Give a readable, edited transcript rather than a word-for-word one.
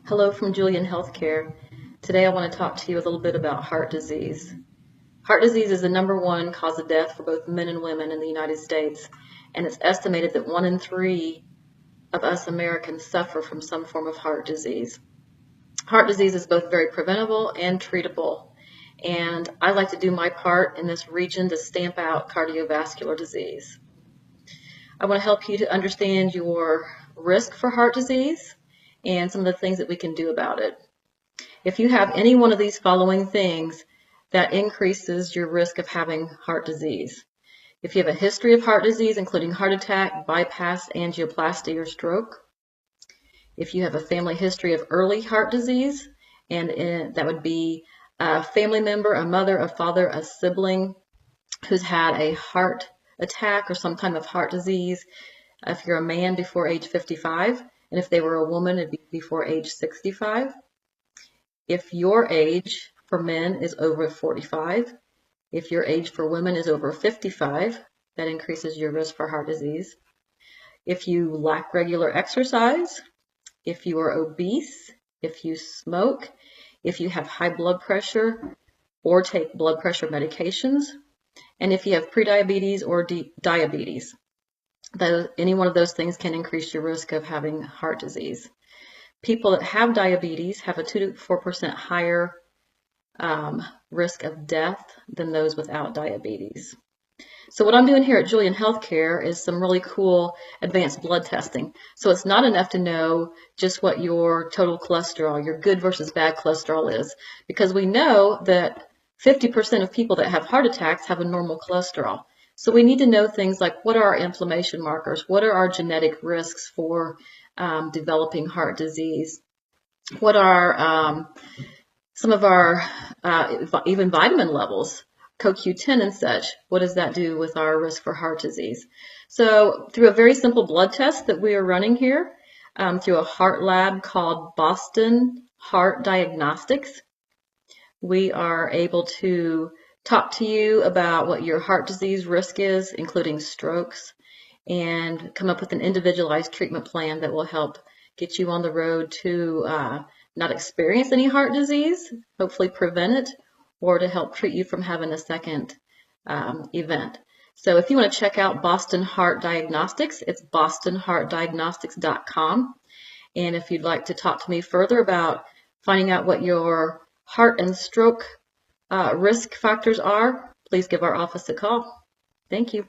Hello from Julian Healthcare. Today I want to talk to you a little bit about heart disease. Heart disease is the #1 cause of death for both men and women in the United States, and it's estimated that 1 in 3 of us Americans suffer from some form of heart disease. Heart disease is both very preventable and treatable, and I like to do my part in this region to stamp out cardiovascular disease. I want to help you to understand your risk for heart disease and some of the things that we can do about it. If you have any one of these following things, that increases your risk of having heart disease. If you have a history of heart disease, including heart attack, bypass, angioplasty, or stroke. If you have a family history of early heart disease, and that would be a family member, a mother, a father, a sibling who's had a heart attack or some kind of heart disease. If you're a man, before age 55, and if they were a woman, it'd be before age 65. If your age for men is over 45, if your age for women is over 55, that increases your risk for heart disease. If you lack regular exercise, if you are obese, if you smoke, if you have high blood pressure or take blood pressure medications, and if you have prediabetes or diabetes. Any one of those things can increase your risk of having heart disease. People that have diabetes have a 2 to 4% higher risk of death than those without diabetes. So what I'm doing here at Julian Healthcare is some really cool advanced blood testing. So it's not enough to know just what your total cholesterol, your good versus bad cholesterol is, because we know that 50% of people that have heart attacks have a normal cholesterol. So we need to know things like, what are our inflammation markers? What are our genetic risks for developing heart disease? What are some of our even vitamin levels, CoQ10 and such? What does that do with our risk for heart disease? So through a very simple blood test that we are running here, through a heart lab called Boston Heart Diagnostics, we are able to talk to you about what your heart disease risk is, including strokes, and come up with an individualized treatment plan that will help get you on the road to not experience any heart disease, hopefully prevent it, or to help treat you from having a second event. So if you want to check out Boston Heart Diagnostics, it's bostonheartdiagnostics.com. And if you'd like to talk to me further about finding out what your heart and stroke risk factors are, please give our office a call. Thank you.